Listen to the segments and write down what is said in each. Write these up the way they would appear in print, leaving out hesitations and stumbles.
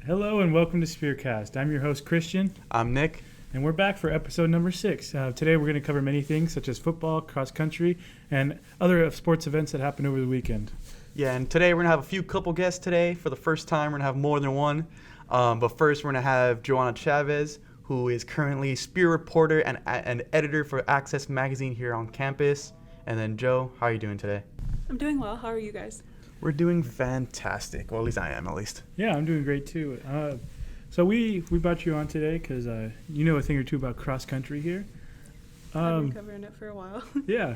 Hello and welcome to SpearCast. I'm your host, Christian. I'm Nick. And we're back for episode number 6. Today we're going to cover many things such as football, cross country, and other sports events that happened over the weekend. Yeah, and today we're going to have a couple guests today. For the first time, we're going to have more than one. But first, we're going to have Joanna Chavez, who is currently Spear reporter and editor for Access Magazine here on campus. And then Joe, how are you doing today? I'm doing well. How are you guys? We're doing fantastic. Well, at least I am, at least. Yeah, I'm doing great too. So we brought you on today because you know a thing or two about cross country here. I've been covering it for a while. Yeah.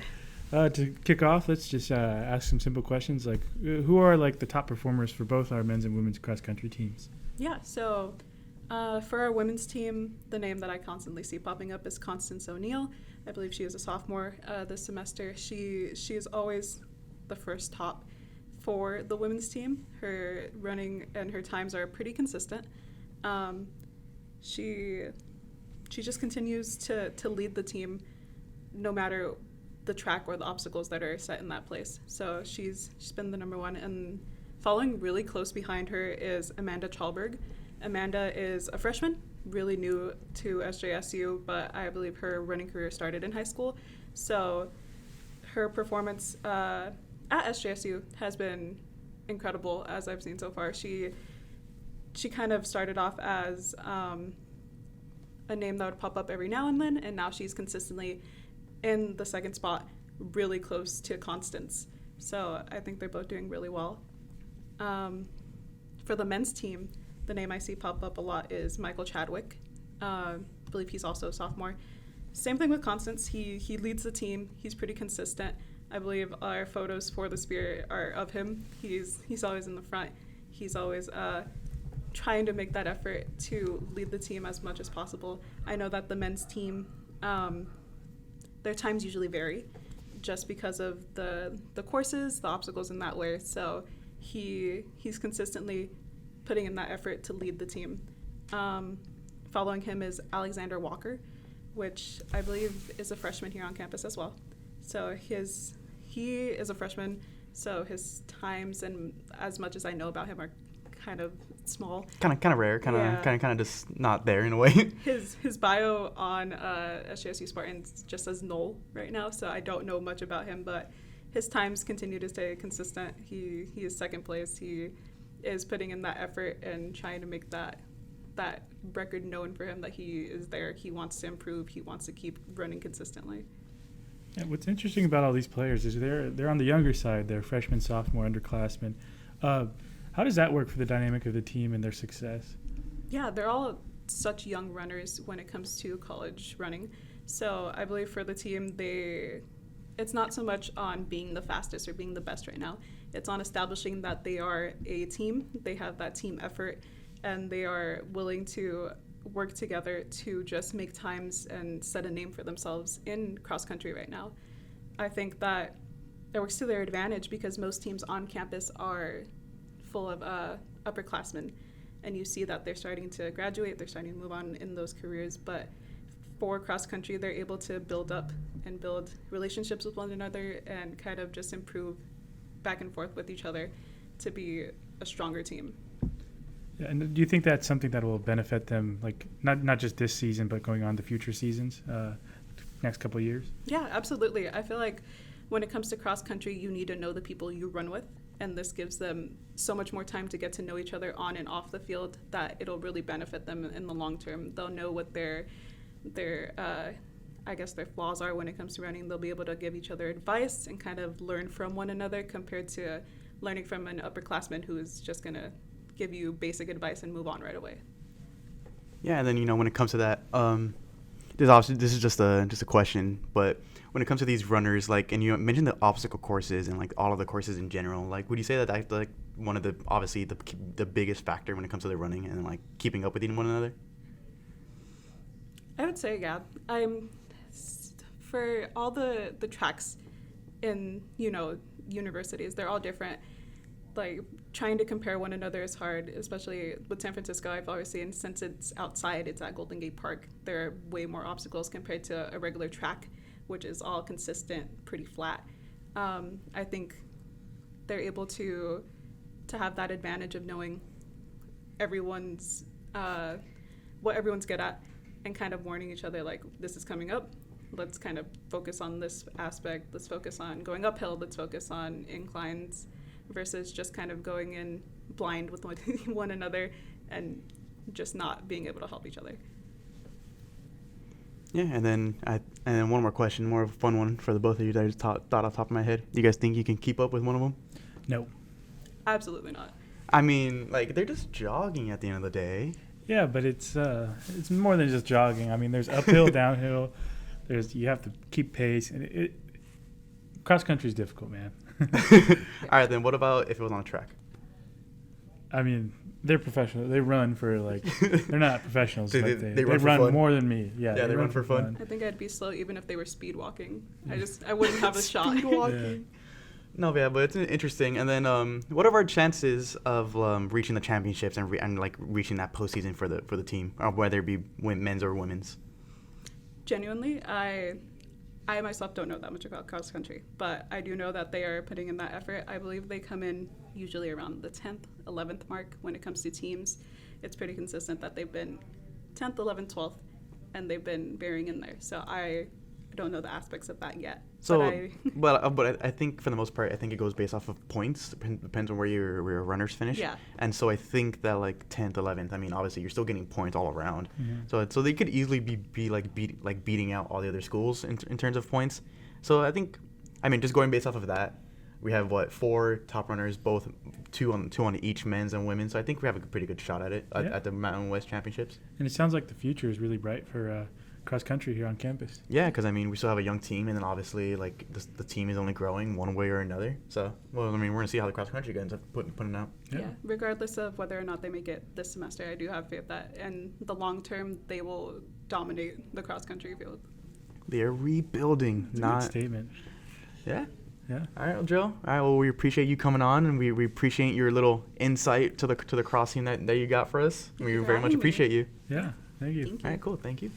To kick off, let's just ask some simple questions like who are like the top performers for both our men's and women's cross country teams? Yeah, so for our women's team, the name that I constantly see popping up is Constance O'Neill. I believe she is a sophomore this semester. She is always the first top for the women's team. Her running and her times are pretty consistent. She just continues to lead the team no matter the track or the obstacles that are set in that place. So she's been the number one, and following really close behind her is Amanda Chalberg. Amanda is a freshman, really new to SJSU, but I believe her running career started in high school. So her performance at SJSU has been incredible, as I've seen so far. She kind of started off as a name that would pop up every now and then, and now she's consistently in the second spot, really close to Constance. So I think they're both doing really well. For the men's team, the name I see pop up a lot is Michael Chadwick. I believe he's also a sophomore. Same thing with Constance. He leads the team. He's pretty consistent. I believe our photos for the Spear are of him. He's always in the front. He's always trying to make that effort to lead the team as much as possible. I know that the men's team, their times usually vary just because of the courses, the obstacles in that way. So he's consistently putting in that effort to lead the team. Following him is Alexander Walker, which I believe is a freshman here on campus as well. So he is a freshman, so his times, and as much as I know about him, are kind of small. Kind of rare. Kind of just not there in a way. His bio on SJSU Spartans just says null right now, so I don't know much about him, but his times continue to stay consistent. He is second place. He is putting in that effort and trying to make that record known for him that he is there. He wants to improve. He wants to keep running consistently. Yeah, what's interesting about all these players is they're on the younger side. They're freshmen, sophomore, underclassmen. How does that work for the dynamic of the team and their success? Yeah, they're all such young runners when it comes to college running. So I believe for the team, it's not so much on being the fastest or being the best right now. It's on establishing that they are a team. They have that team effort, and they are willing to work together to just make times and set a name for themselves in cross country right now. I think that it works to their advantage because most teams on campus are full of upperclassmen, and you see that they're starting to graduate, they're starting to move on in those careers. But for cross country, they're able to build up and build relationships with one another and kind of just improve back and forth with each other to be a stronger team. Yeah, and do you think that's something that will benefit them, like not just this season, but going on to future seasons, next couple of years? Yeah, absolutely. I feel like when it comes to cross country, you need to know the people you run with, and this gives them so much more time to get to know each other on and off the field that it'll really benefit them in the long term. They'll know what their flaws are when it comes to running. They'll be able to give each other advice and kind of learn from one another compared to learning from an upperclassman who is just going to give you basic advice and move on right away. Yeah, and then when it comes to that, this is just a question, but when it comes to these runners, like, and you mentioned the obstacle courses and like all of the courses in general, like, would you say that that's like one of the obviously the biggest factor when it comes to the running and like keeping up with one another? I would say yeah. For all the tracks in universities, they're all different. Like, trying to compare one another is hard, especially with San Francisco. I've always seen, since it's outside, it's at Golden Gate Park, there are way more obstacles compared to a regular track, which is all consistent, pretty flat. I think they're able to have that advantage of knowing everyone's what everyone's good at, and kind of warning each other like, this is coming up. Let's kind of focus on this aspect. Let's focus on going uphill. Let's focus on inclines, versus just kind of going in blind with one another and just not being able to help each other. Yeah, and then one more question, more of a fun one for the both of you that I just thought off the top of my head. Do you guys think you can keep up with one of them? No. Absolutely not. I mean, like, they're just jogging at the end of the day. Yeah, but it's more than just jogging. I mean, there's uphill, downhill. You have to keep pace, and cross country is difficult, man. All right, then what about if it was on a track? I mean, they're professional. They run for they're not professionals. They but they run for run fun. more than me. Yeah, they run for fun. I think I'd be slow even if they were speed walking. I wouldn't have a shot. Speed walking. No, yeah, but it's interesting. And then, what are our chances of reaching the championships and reaching that postseason for the team, or whether it be men's or women's? Genuinely, I myself don't know that much about cross country, but I do know that they are putting in that effort. I believe they come in usually around the 10th, 11th mark when it comes to teams. It's pretty consistent that they've been 10th, 11th, 12th, and they've been varying in there. So I don't know the aspects of that yet. So, but I think for the most part, I think it goes based off of points. Depends on where your runners finish. Yeah. And so I think that like 10th, 11th. I mean, obviously you're still getting points all around. Mm-hmm. So they could easily be beating out all the other schools in terms of points. So I think, I mean, just going based off of that, we have 4 top runners, both two on each men's and women's. So I think we have a pretty good shot at it at the Mountain West Championships. And it sounds like the future is really bright for cross country here on campus. Yeah, because I mean, we still have a young team, and then obviously like the team is only growing one way or another. So, well, I mean, we're gonna see how the cross country ends up putting out. Yeah, regardless of whether or not they make it this semester, I do have faith that in the long term they will dominate the cross country field. They're rebuilding. That's a good statement. Yeah. Yeah. All right, well, Joe. All right, well, we appreciate you coming on, and we appreciate your little insight to the cross team that you got for us. We very much appreciate you. Yeah. Thank you. Thank you. All right, cool. Thank you.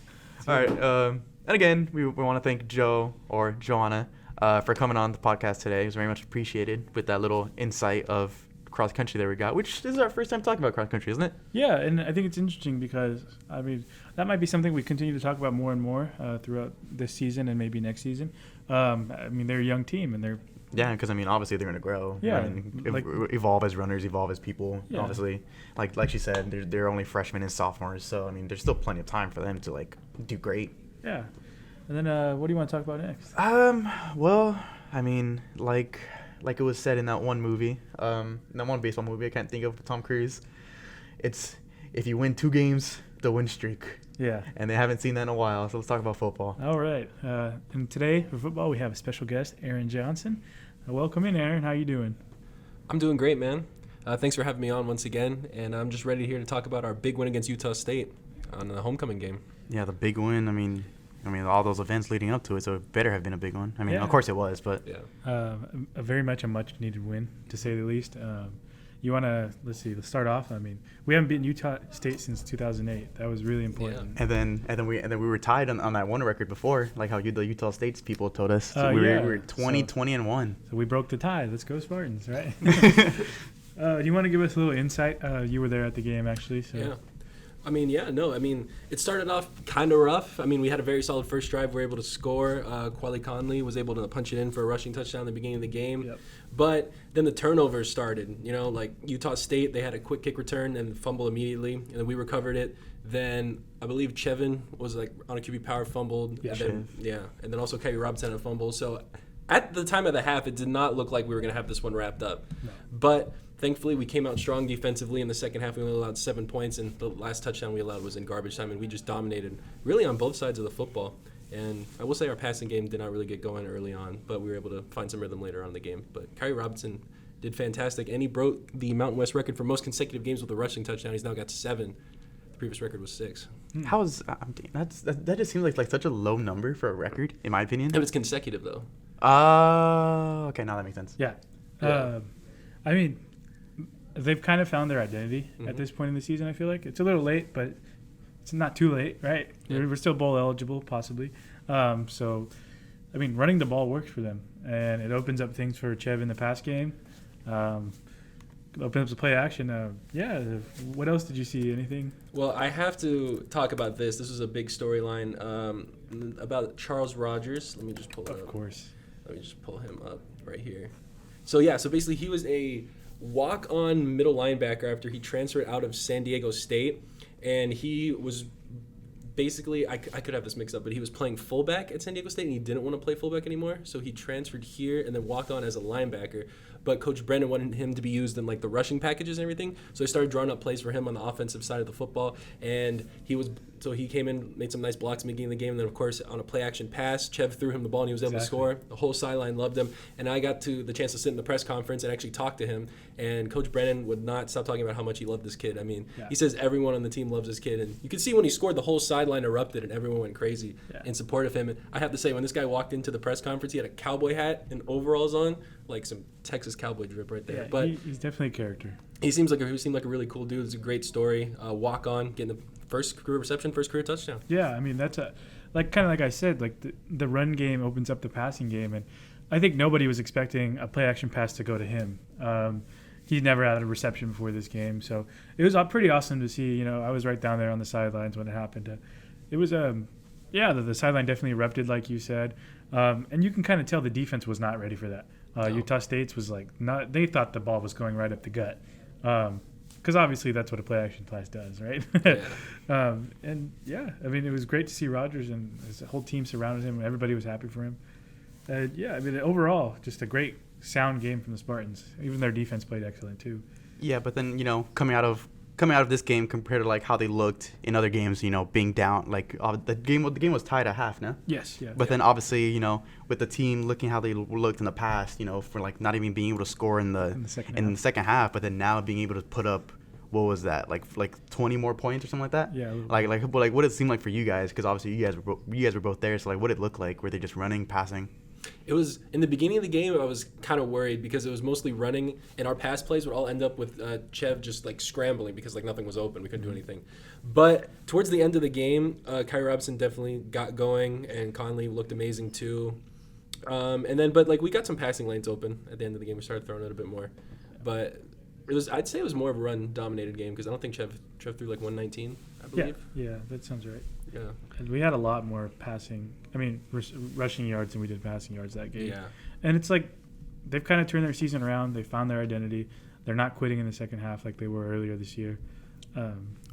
All right. And again, we want to thank Joe or Joanna for coming on the podcast today. It was very much appreciated with that little insight of cross country that we got, which this is our first time talking about cross country, isn't it? Yeah, and I think it's interesting because, I mean, that might be something we continue to talk about more and more throughout this season and maybe next season. I mean, they're a young team, and they're... Yeah, because, I mean, obviously they're going to grow. Yeah. I mean, evolve as runners, evolve as people. Yeah. Obviously, like she said, they're only freshmen and sophomores, so, I mean, there's still plenty of time for them to, do great. Yeah. And then what do you want to talk about next? Well, I mean, like it was said in that one movie, that one baseball movie I can't think of, Tom Cruise. It's if you win 2 games, the win streak. Yeah. And they haven't seen that in a while, so let's talk about football. All right. And today for football, we have a special guest, Aaron Johnson. Welcome in, Aaron. How you doing? I'm doing great, man. Thanks for having me on once again, and I'm just ready here to talk about our big win against Utah State on the homecoming game. Yeah, the big win. I mean, all those events leading up to it, so it better have been a big one. I mean, Yeah. Of course it was, but Yeah. A very much a much-needed win, to say the least. You want to, let's start off. I mean, we haven't beaten Utah State since 2008. That was really important. And then we were tied on that one record before, like how the Utah State's people told us. Yeah. We were 20-1. So we broke the tie. Let's go Spartans, right? Do you want to give us a little insight? You were there at the game, actually. So. Yeah. I mean, it started off kind of rough. I mean, we had a very solid first drive. We were able to score. Quali Conley was able to punch it in for a rushing touchdown at the beginning of the game. Yep. But then the turnovers started. Like Utah State, they had a quick kick return and fumble immediately, and then we recovered it. Then I believe Chevin was on a QB power fumbled. Yeah. And then also Kyrie Robinson had a fumble. So at the time of the half, it did not look like we were going to have this one wrapped up. No. But thankfully, we came out strong defensively in the second half. We only allowed 7 points, and the last touchdown we allowed was in garbage time, and we just dominated really on both sides of the football. And I will say our passing game did not really get going early on, but we were able to find some rhythm later on in the game. But Kyrie Robinson did fantastic, and he broke the Mountain West record for most consecutive games with a rushing touchdown. He's now got 7. The previous record was 6. How is that just seems like such a low number for a record, in my opinion. It was consecutive, though. Okay, now that makes sense. Yeah. Yeah. I mean, they've kind of found their identity Mm-hmm. at this point in the season, I feel like. It's a little late, but it's not too late, right? Yeah. We're still bowl eligible, possibly. So, I mean, running the ball works for them, and it opens up things for Chev in the pass game. open up the play action. Yeah. What else did you see? Anything? Well, I have to talk about this. This was a big storyline about Charles Rogers. Let me just pull it up. Of course. Let me just pull him up right here. So basically he was a walk-on middle linebacker after he transferred out of San Diego State, and he was basically, I could have this mixed up, but he was playing fullback at San Diego State, and he didn't want to play fullback anymore, so he transferred here and then walked on as a linebacker. But Coach Brennan wanted him to be used in like the rushing packages and everything, so he started drawing up plays for him on the offensive side of the football, and he came in, made some nice blocks in the beginning of the game, and then of course on a play action pass, Chev threw him the ball and he was able to score. The whole sideline loved him, and I got the chance to sit in the press conference and actually talk to him, and Coach Brennan would not stop talking about how much he loved this kid. I mean, he says everyone on the team loves this kid, and you could see when he scored, the whole sideline erupted and everyone went crazy in support of him. And I have to say, when this guy walked into the press conference, he had a cowboy hat and overalls on, like some Texas cowboy drip right there. Yeah, but he's definitely a character. He seemed like a really cool dude. It's a great story. Walk on, getting the first career reception, first career touchdown. Yeah, I mean that's like I said, like the run game opens up the passing game, and I think nobody was expecting a play action pass to go to him. He never had a reception before this game, so it was pretty awesome to see. You know, I was right down there on the sidelines when it happened. It was the sideline definitely erupted, like you said, and you can kind of tell the defense was not ready for that. Utah State's was like not. They thought the ball was going right up the gut, because obviously that's what a play action pass does, right? I mean, it was great to see Rodgers and his whole team surrounded him. Everybody was happy for him. I mean, overall, just a great sound game from the Spartans. Even their defense played excellent too. Yeah, but then coming out of this game compared to like how they looked in other games, being down, like the game was tied at half, no? Yes, yeah. But then obviously, with the team looking how they looked in the past, for like not even being able to score in the second half, but then now being able to put up, what was that, like 20 more points or something like that? Yeah. Like what did it seem like for you guys? Because obviously you guys were both there, so like what did it look like? Were they just running, passing? It was in the beginning of the game. I was kind of worried because it was mostly running, and our pass plays would all end up with Chev just like scrambling because like nothing was open. We couldn't do anything. But towards the end of the game, Kyrie Robinson definitely got going, and Conley looked amazing too. But we got some passing lanes open at the end of the game. We started throwing it a bit more, but I'd say it was more of a run dominated game because I don't think Chev threw like 119. I believe. Yeah, that sounds right. Yeah. And we had a lot more rushing yards than we did passing yards that game. Yeah. And it's like they've kind of turned their season around. They found their identity. They're not quitting in the second half like they were earlier this year.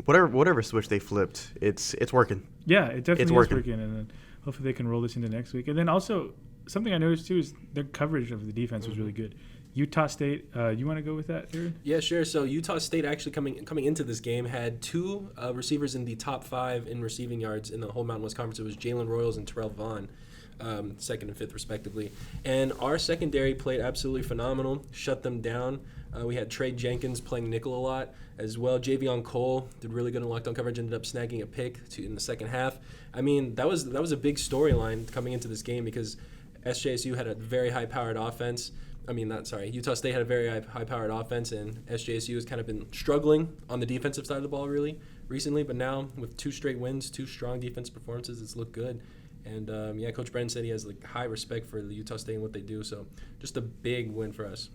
Whatever switch they flipped, it's working. Yeah, it definitely is working. And then hopefully they can roll this into next week. And then also something I noticed too is their coverage of the defense was really good. Utah State, you want to go with that, Aaron? Yeah, sure. So Utah State actually coming into this game had two receivers in the top 5 in receiving yards in the whole Mountain West Conference. It was Jalen Royals and Terrell Vaughn, 2nd and 5th respectively. And our secondary played absolutely phenomenal, shut them down. We had Trey Jenkins playing nickel a lot as well. Javion Cole did really good in lockdown coverage, ended up snagging a pick in the second half. I mean, that was a big storyline coming into this game because SJSU had a very high-powered offense. Utah State had a very high-powered offense, and SJSU has kind of been struggling on the defensive side of the ball really recently. But now with 2 straight wins, 2 strong defense performances, it's looked good. And Coach Brennan said he has like high respect for the Utah State and what they do. So just a big win for us.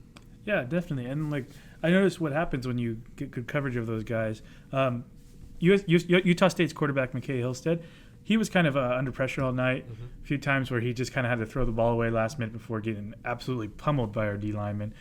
Yeah, definitely. And like I noticed what happens when you get good coverage of those guys. Utah State's quarterback McKay Hillstead, he was kind of under pressure all night. A few times where he just kind of had to throw the ball away last minute before getting absolutely pummeled by our D lineman.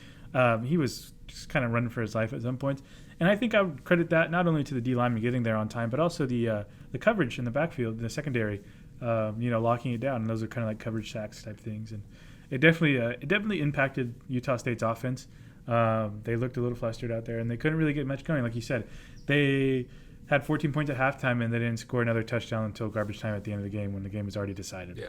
He was just kind of running for his life at some points. And I think I would credit that not only to the D lineman getting there on time, but also the coverage in the backfield, the secondary, locking it down. And those are kind of like coverage sacks type things. And it definitely impacted Utah State's offense. They looked a little flustered out there, and they couldn't really get much going. Like you said, they had 14 points at halftime, and they didn't score another touchdown until garbage time at the end of the game when the game was already decided. Yeah.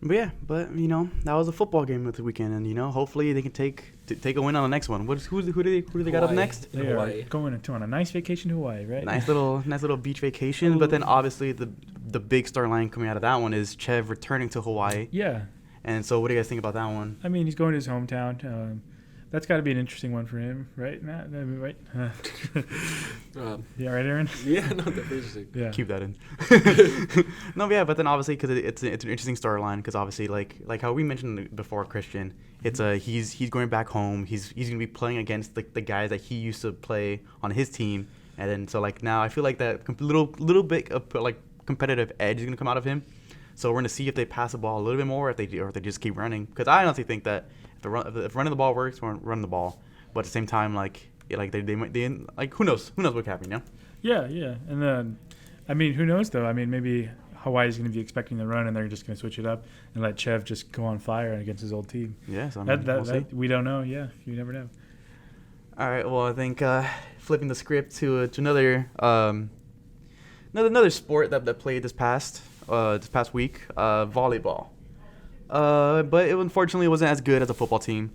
But that was a football game of the weekend, and hopefully they can take a win on the next one. Who do they got up next? They are going on a nice vacation to Hawaii, right? Nice little beach vacation. But then obviously the big storyline coming out of that one is Chev returning to Hawaii. Yeah. And so what do you guys think about that one? I mean, he's going to his hometown. that's got to be an interesting one for him, right, Matt? I mean, right? Yeah, right, Aaron. Yeah, no, that's interesting. Yeah. Keep that in. No, but yeah, but then obviously because it's an interesting storyline because obviously like how we mentioned before, Christian, it's he's going back home. He's gonna be playing against the guys that he used to play on his team, and then so like now I feel like that little bit of like competitive edge is gonna come out of him. So we're gonna see if they pass the ball a little bit more, or if they just keep running. Because I honestly think that if running the ball works, we're run the ball. But at the same time, they like who knows what could happen, you know? Yeah. And then, I mean, who knows though? I mean, maybe Hawaii's going to be expecting the run, and they're just going to switch it up and let Chev just go on fire against his old team. Yeah, so we'll see. We don't know. Yeah, you never know. All right. Well, I think flipping the script to another another sport that played this past week, volleyball. But it unfortunately wasn't as good as a football team.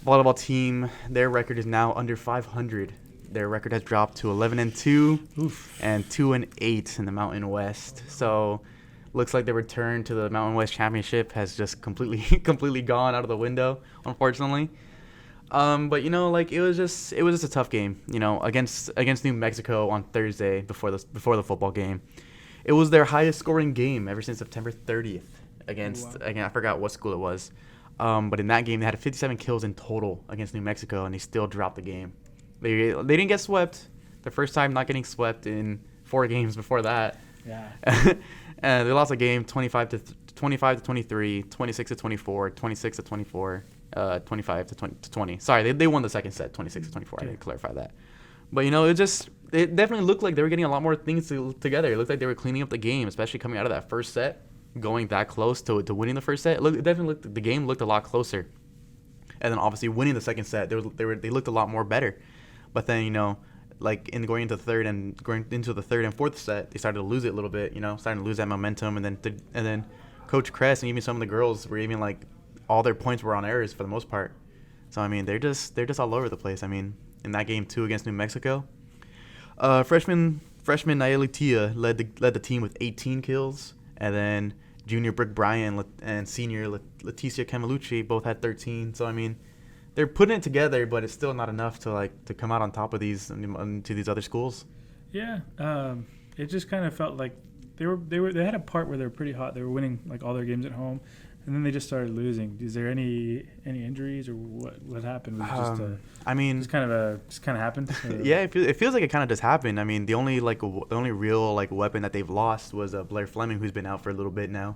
Volleyball team, their record is now under 500. Their record has dropped to 11-2 and 2-8 in the Mountain West. So, looks like the return to the Mountain West Championship has just completely gone out of the window, unfortunately. But you know, like it was just a tough game. You know, against New Mexico on Thursday before the football game. It was their highest scoring game ever since September 30th again, I forgot what school it was. But in that game, they had 57 kills in total against New Mexico, and they still dropped the game. They didn't get swept. The first time not getting swept in 4 games before that. Yeah. And they lost a game 25-23, 26-24, 26-24, 25-20. Sorry, they won the second set, 26-24. I need to clarify that. But you know, it definitely looked like they were getting a lot more things together. It looked like they were cleaning up the game, especially coming out of that first set, going that close to winning the first set. The game looked a lot closer. And then obviously winning the second set, they looked a lot more better. But then, you know, like going into the third and fourth set, they started to lose it a little bit, you know, starting to lose that momentum. And then Coach Kress and even some of the girls were even like all their points were on errors for the most part. So I mean, they're just all over the place. I mean, in that game too against New Mexico, freshman Nayeli Tia led the team with 18 kills, and then junior Brooke Bryan and senior Leticia Camalucci both had 13. So I mean, they're putting it together, but it's still not enough to come out on top of these to these other schools. Yeah, it just kind of felt like they had a part where they were pretty hot. They were winning like all their games at home, and then they just started losing. Is there any injuries or what happened? Was it just kind of happened. Yeah, it feels like it kind of just happened. I mean, the only real weapon that they've lost was Blair Fleming, who's been out for a little bit now.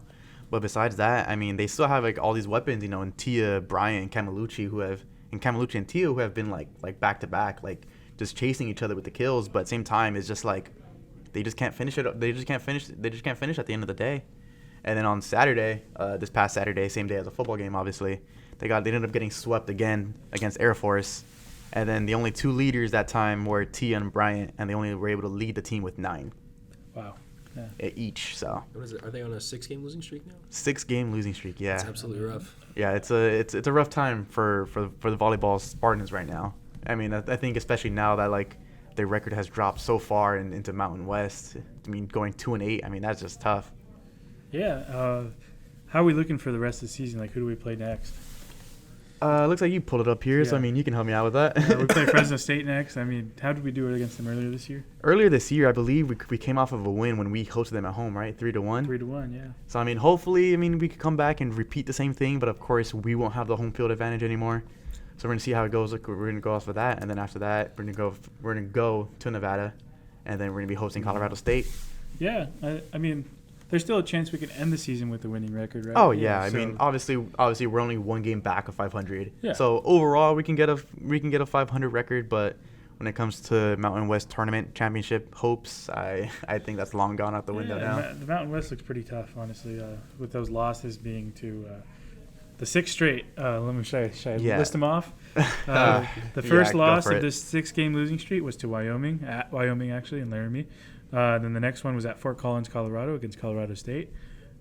But besides that, I mean, they still have like all these weapons, you know, and Tia, Bryan, Camalucci, and Tia who have been like back to back, like just chasing each other with the kills. But at the same time, it's just like they just can't finish it. They just can't finish at the end of the day. And then on Saturday, this past Saturday, same day as the football game, obviously, they ended up getting swept again against Air Force. And then the only 2 leaders that time were Tia and Bryant, and they only were able to lead the team with 9. Wow. Yeah. Each. So. What is it? Are they on a 6-game losing streak now? 6-game losing streak. Yeah. It's absolutely rough. Yeah, it's a rough time for the volleyball Spartans right now. I mean, I think especially now that like their record has dropped so far into Mountain West. I mean, going 2-8. I mean, that's just tough. Yeah. How are we looking for the rest of the season? Like, who do we play next? Looks like you pulled it up here, so I mean, you can help me out with that. We play Fresno State next. I mean, how did we do it against them earlier this year? Earlier this year, I believe we came off of a win when we hosted them at home, right? 3-1. 3-1, yeah. So I mean, hopefully, we could come back and repeat the same thing, but of course, we won't have the home field advantage anymore. So we're gonna see how it goes. Like, we're gonna go off of that, and then after that, we're gonna go to Nevada, and then we're gonna be hosting Colorado State. Yeah, I mean, there's still a chance we could end the season with a winning record, right? Oh yeah, I mean, obviously we're only 1 game back of 500. Yeah. So overall, we can get a 500 record, but when it comes to Mountain West Tournament Championship hopes, I think that's long gone out the window now. The Mountain West looks pretty tough, honestly, with those losses being to the 6 straight. Should I list them off? The first loss of this 6-game losing streak was to Wyoming, at Wyoming actually, in Laramie. Then the next one was at Fort Collins, Colorado, against Colorado State.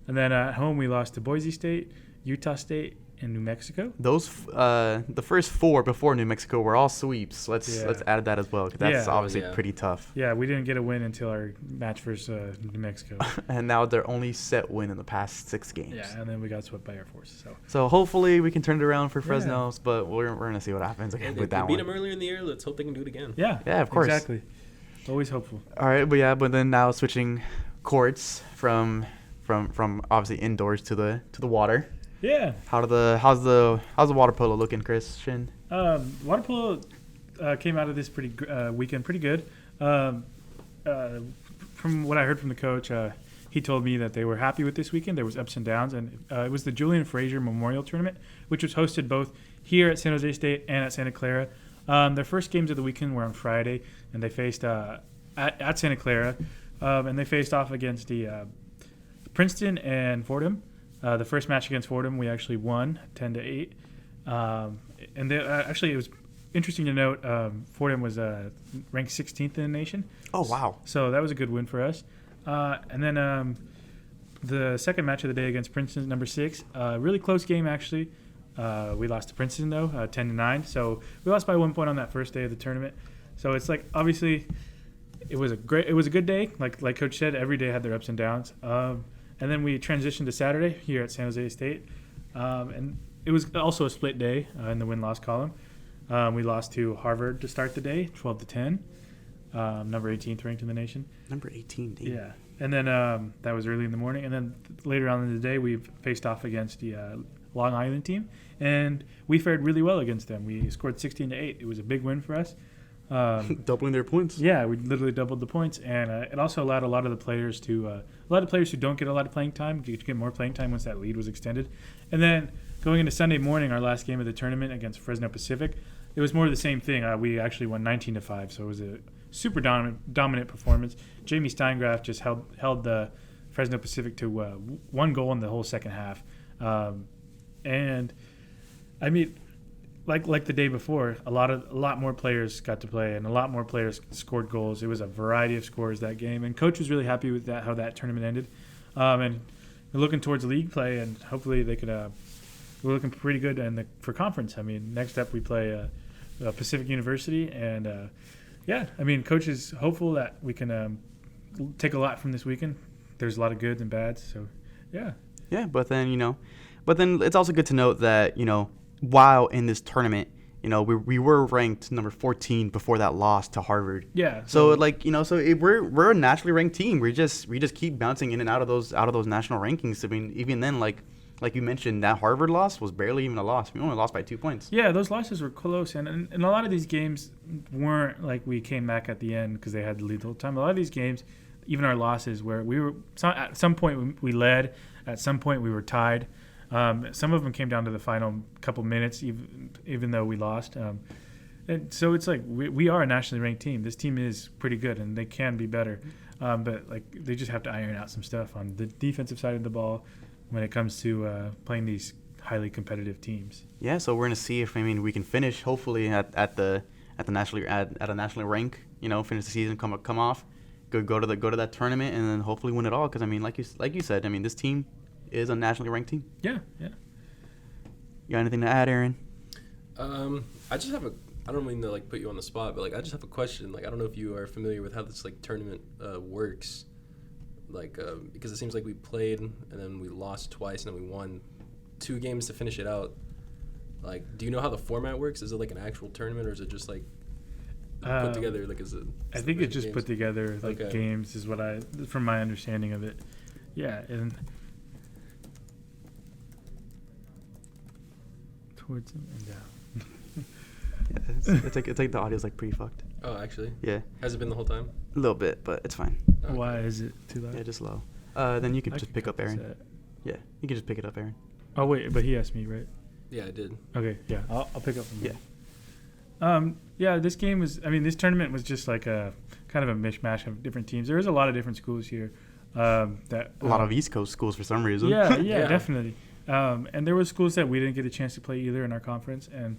And then at home, we lost to Boise State, Utah State, and New Mexico. Those the first 4 before New Mexico were all sweeps. Let's add that as well, because that's Yeah. obviously Yeah. pretty tough. Yeah, we didn't get a win until our match versus New Mexico. And now they're only set win in the past 6 games. Yeah, and then we got swept by Air Force. So hopefully we can turn it around for Yeah. Fresno's, but we're gonna see what happens And with they that beat one. them earlier in the year. Let's hope they can do it again. Yeah, Yeah, of course. exactly. Always hopeful. All right, but then now switching courts from obviously indoors to the water. Yeah. How's the water polo looking, Christian? Water polo came out of this weekend pretty good. From what I heard from the coach, he told me that they were happy with this weekend. There was ups and downs, and it was the Julian Frazier Memorial Tournament, which was hosted both here at San Jose State and at Santa Clara. Their first games of the weekend were on Friday, and they faced at Santa Clara, and they faced off against the Princeton and Fordham. The first match against Fordham, we actually won 10-8. And actually, it was interesting to note, Fordham was ranked 16th in the nation. Oh, wow. So that was a good win for us. And then the second match of the day against Princeton, number 6, really close game actually. We lost to Princeton though, 10-9. So we lost by 1 point on that first day of the tournament. So it's like obviously it was a good day. Like Coach said, every day had their ups and downs. And then we transitioned to Saturday here at San Jose State, and it was also a split day in the win-loss column. We lost to Harvard to start the day, 12-10, number 18th ranked in the nation. Number 18. Damn. Yeah, and then that was early in the morning, and then later on in the day we faced off against the Long Island team, and we fared really well against them. We scored 16-8. It was a big win for us. Doubling their points. Yeah, we literally doubled the points, and it also allowed a lot of the players who don't get a lot of playing time to get more playing time once that lead was extended. And then going into Sunday morning, our last game of the tournament against Fresno Pacific, it was more of the same thing. We actually won 19-5, so it was a super dominant performance. Jamie Steingraf just held the Fresno Pacific to 1 goal in the whole second half, and I mean, like the day before, a lot more players got to play, and a lot more players scored goals. It was a variety of scores that game, and Coach was really happy with how that tournament ended. And we're looking towards league play, and hopefully they could. We're looking pretty good for conference. I mean, next up we play Pacific University, and I mean, Coach is hopeful that we can take a lot from this weekend. There's a lot of goods and bads, so yeah. Yeah, but then it's also good to note that while in this tournament, we were ranked number 14 before that loss to Harvard. Yeah. So we're a nationally ranked team. We just keep bouncing in and out of those national rankings. I mean, even then, like you mentioned, that Harvard loss was barely even a loss. We only lost by 2 points. Yeah, those losses were close, and a lot of these games weren't like we came back at the end because they had the lead the whole time. A lot of these games, even our losses, where at some point we led, at some point we were tied. Some of them came down to the final couple minutes, even though we lost. And so it's like we are a nationally ranked team. This team is pretty good, and they can be better. But they just have to iron out some stuff on the defensive side of the ball when it comes to playing these highly competitive teams. Yeah, so we're gonna see if we can finish hopefully at a national rank. Finish the season, come off, go to that tournament, and then hopefully win it all. Because like you said, this team is a nationally ranked team. Yeah. You got anything to add, Aaron? I just have I don't mean to put you on the spot, but I just have a question. I don't know if you are familiar with how this tournament works. Because it seems like we played and then we lost twice and then we won 2 games to finish it out. Do you know how the format works? Is it an actual tournament, or is it just put together as a? I think it's just games? put together Okay. games is what from my understanding of it. Yeah, and towards them and down. Yeah, it's like the audio's pretty fucked. Oh, actually? Yeah, Has it been the whole time? a little bit, but it's fine. Okay. Why is it too loud? Yeah, just low. Then you can I just can pick cut up this Aaron. out. Yeah, you can just pick it up, Aaron. Oh wait, but he asked me, right? Yeah, I did. Okay, yeah, I'll pick up from Yeah. there. Yeah, this game was. This tournament was just like a kind of a mishmash of different teams. There was a lot of different schools here. That A lot of East Coast schools for some reason. Yeah, Yeah. definitely. And there were schools that we didn't get a chance to play either in our conference. And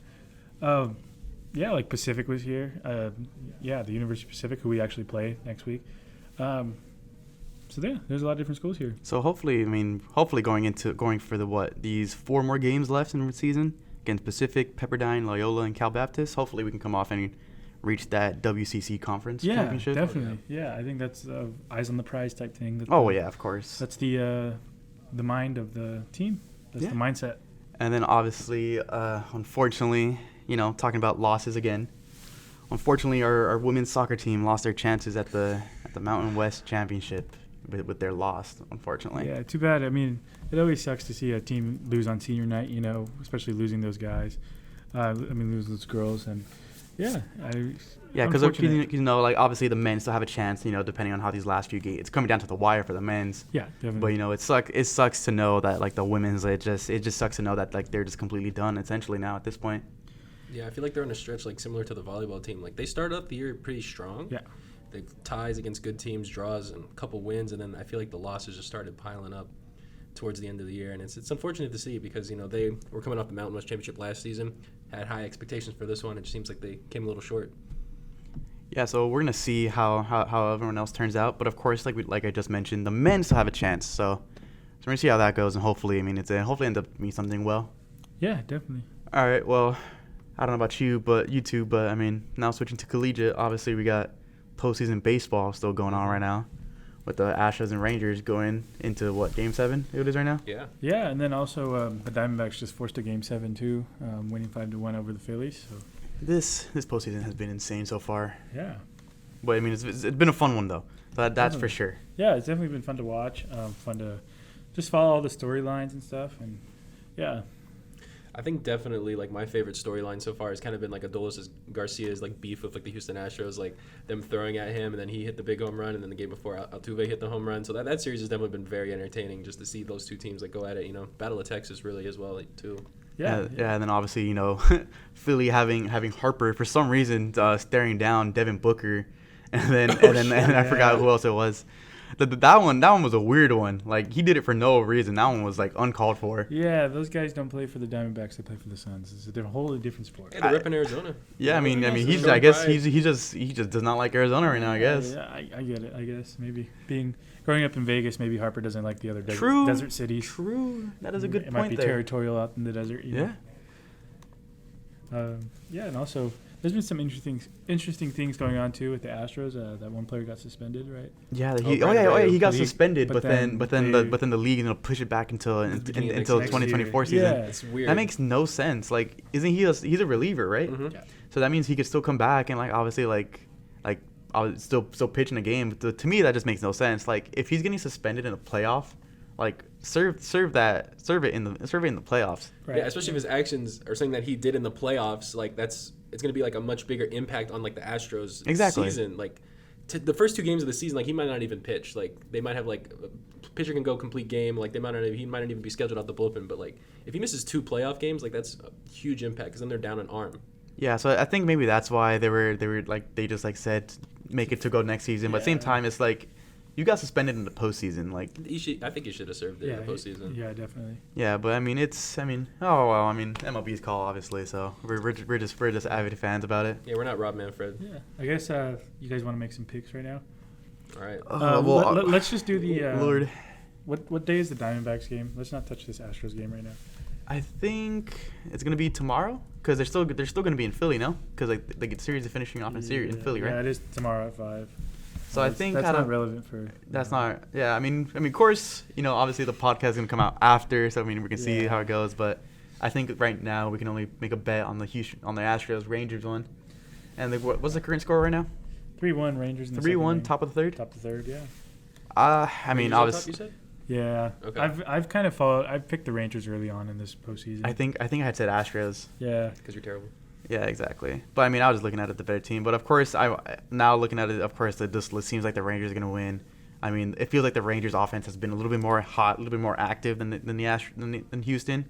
like Pacific was here. The University of Pacific, who we actually play next week. So yeah, there's a lot of different schools here. So hopefully going for these 4 more games left in the season against Pacific, Pepperdine, Loyola, and Cal Baptist. Hopefully we can come off and reach that WCC conference championship. Definitely. Yeah, I think that's eyes on the prize type thing. Yeah, of course. That's the mind of the team. That's the mindset. And then obviously, unfortunately, talking about losses again. Unfortunately, our women's soccer team lost their chances at the Mountain West Championship with their loss, unfortunately. Yeah, too bad. I mean, it always sucks to see a team lose on senior night, especially losing those guys. Lose those girls. And, because obviously the men still have a chance, depending on how these last few games. It's coming down to the wire for the men's. Yeah, definitely. But, it sucks to know that, like, the women's, it just sucks to know that, like, they're just completely done, essentially, now at this point. Yeah, I feel like they're on a stretch, like, similar to the volleyball team. Like, they started out the year pretty strong. Yeah. They ties against good teams, draws, and a couple wins, and then I feel like the losses just started piling up towards the end of the year. And it's unfortunate to see because, they were coming off the Mountain West Championship last season, had high expectations for this one. It just seems like they came a little short. Yeah, so we're going to see how everyone else turns out. But, of course, like I just mentioned, the men still have a chance. So we're going to see how that goes. And hopefully, hopefully end up being something well. Yeah, definitely. All right, well, I don't know about you two, but, now switching to collegiate, obviously we got postseason baseball still going on right now with the Astros and Rangers going into, Game 7 it is right now? Yeah. Yeah, and then also the Diamondbacks just forced a Game 7, too, winning 5-1 over the Phillies. So This postseason has been insane so far. Yeah. But, it's been a fun one, though. That's for sure. Yeah, it's definitely been fun to watch, fun to just follow all the storylines and stuff. And, yeah. I think definitely, like, my favorite storyline so far has kind of been, like, Adolis Garcia's, like, beef with, like, the Houston Astros, like, them throwing at him, and then he hit the big home run, and then the game before, Altuve hit the home run. So that series has definitely been very entertaining just to see those two teams, like, go at it, Battle of Texas really as well, like, too. Yeah, and then obviously, Philly having Harper, for some reason, staring down Devin Booker, and then I forgot who else it was. That one was a weird one. Like, he did it for no reason. That one was, like, uncalled for. Yeah, those guys don't play for the Diamondbacks. They play for the Suns. It's a wholly different sport. Hey, they're repping Arizona. Yeah, I guess he just does not like Arizona right now, I guess. Yeah, I get it, I guess. Maybe growing up in Vegas, maybe Harper doesn't like the other desert cities. True. That is a good point. It point might be there. territorial out in the desert. Yeah. And also there's been some interesting things going on too with the Astros. That one player got suspended, right? Yeah, he got suspended, but then the league push it back until Next 2024 season. Yeah, it's weird. That makes no sense. Like, isn't he's a reliever, right? Mm-hmm. Yeah. So that means he could still come back and, like, obviously still pitch in a game. But to me, that just makes no sense. Like, if he's getting suspended in a playoff, like, serve it in the playoffs. Right. Yeah, especially if his actions are something that he did in the playoffs. Like, it's going to be like a much bigger impact on, like, the Astros season. Like, the first 2 games of the season, like, he might not even pitch. Like, they might have, like, a pitcher can go complete game. Like, he might not even be scheduled out the bullpen. But, like, if he misses 2 playoff games, like, that's a huge impact because then they're down an arm. Yeah, so I think maybe that's why they just said make it to go next season. But at the same time, it's like, you got suspended in the postseason. Like, I think he should have served it in the postseason. Yeah, definitely. Yeah, but MLB's call, obviously. So we're just avid fans about it. Yeah, we're not Rob Manfred. Yeah, I guess you guys want to make some picks right now. All right. Let's just do the. Lord. What day is the Diamondbacks game? Let's not touch this Astros game right now. I think it's gonna be tomorrow because they're still gonna be in Philly, no? Because like the series is finishing off in Philly, right? Yeah, it is tomorrow at 5. So I think that's not relevant for. That's not. Yeah, I mean, of course, obviously the podcast is gonna come out after, so we can see how it goes. But I think right now we can only make a bet on the Astros Rangers one. And what's the current score right now? 3-1 Rangers. 3-1, top of the third. Top of the third, yeah. Obviously. You said? Yeah, okay. I've kind of followed. I've picked the Rangers early on in this postseason. I think I had said Astros. Yeah, because you're terrible. Yeah, exactly. But I was looking at it the better team. But of course, now looking at it, of course, this list seems like the Rangers are gonna win. It feels like the Rangers offense has been a little bit more hot, a little bit more active than Houston.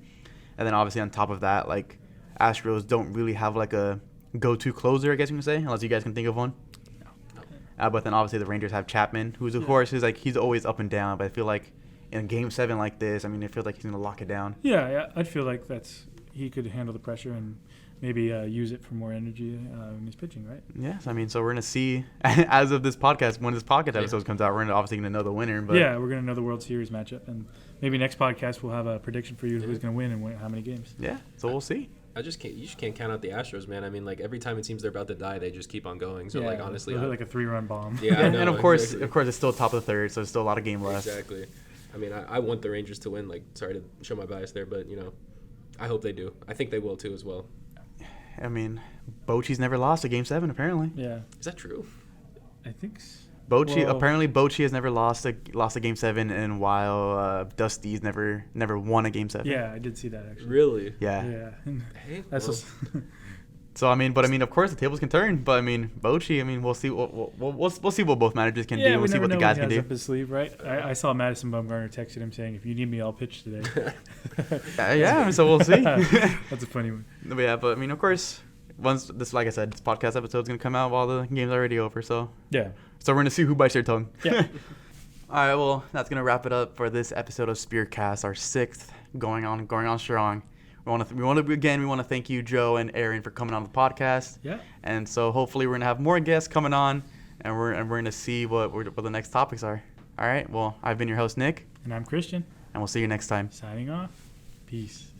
And then obviously on top of that, like, Astros don't really have like a go-to closer, I guess you can say, unless you guys can think of one. No. But then obviously the Rangers have Chapman, who's of course he's always up and down. But I feel like in Game 7 like this, it feels like he's gonna lock it down. Yeah, I'd feel like he could handle the pressure and maybe use it for more energy when he's pitching, right? Yes, I mean, so we're gonna see as of this podcast, when this podcast episode comes out, we're obviously gonna know the winner. But yeah, we're gonna know the World Series matchup, and maybe next podcast we'll have a prediction for you who's gonna win and how many games. Yeah, so we'll see. You just can't count out the Astros, man. I mean, like every time it seems they're about to die, they just keep on going. So like honestly, like a 3-run bomb. Yeah, I know, and of course, exactly. it's still top of the third, so there's still a lot of game left. Exactly. I mean, I want the Rangers to win. Like, sorry to show my bias there, but I hope they do. I think they will too as well. I mean, Bochy's never lost a Game 7, apparently. Yeah. Is that true? I think. Apparently Bochy has never lost a Game 7, and while Dusty's never won a Game 7. Yeah, I did see that actually. Really? Yeah. Yeah. Hey, That's well, So I mean, of course the tables can turn. But I mean, Bochy. I mean, we'll see. We'll see what both managers can do. We'll see what the guys can do. Up his sleeve, right? I saw Madison Bumgarner texted him saying, "If you need me, I'll pitch today." Yeah. So we'll see. That's a funny one. But yeah, but I mean, of course, once this, like I said, this podcast episode's gonna come out while the game's already over. So Yeah. we're gonna see who bites their tongue. Yeah. All right. Well, that's gonna wrap it up for this episode of SpearCast, our 6th, going on strong. We want to thank you, Joe and Aaron, for coming on the podcast. Yeah. And so hopefully we're gonna have more guests coming on, and we're gonna see what the next topics are. All right. Well, I've been your host, Nick, And I'm Christian. and we'll see you next time. Signing off. Peace.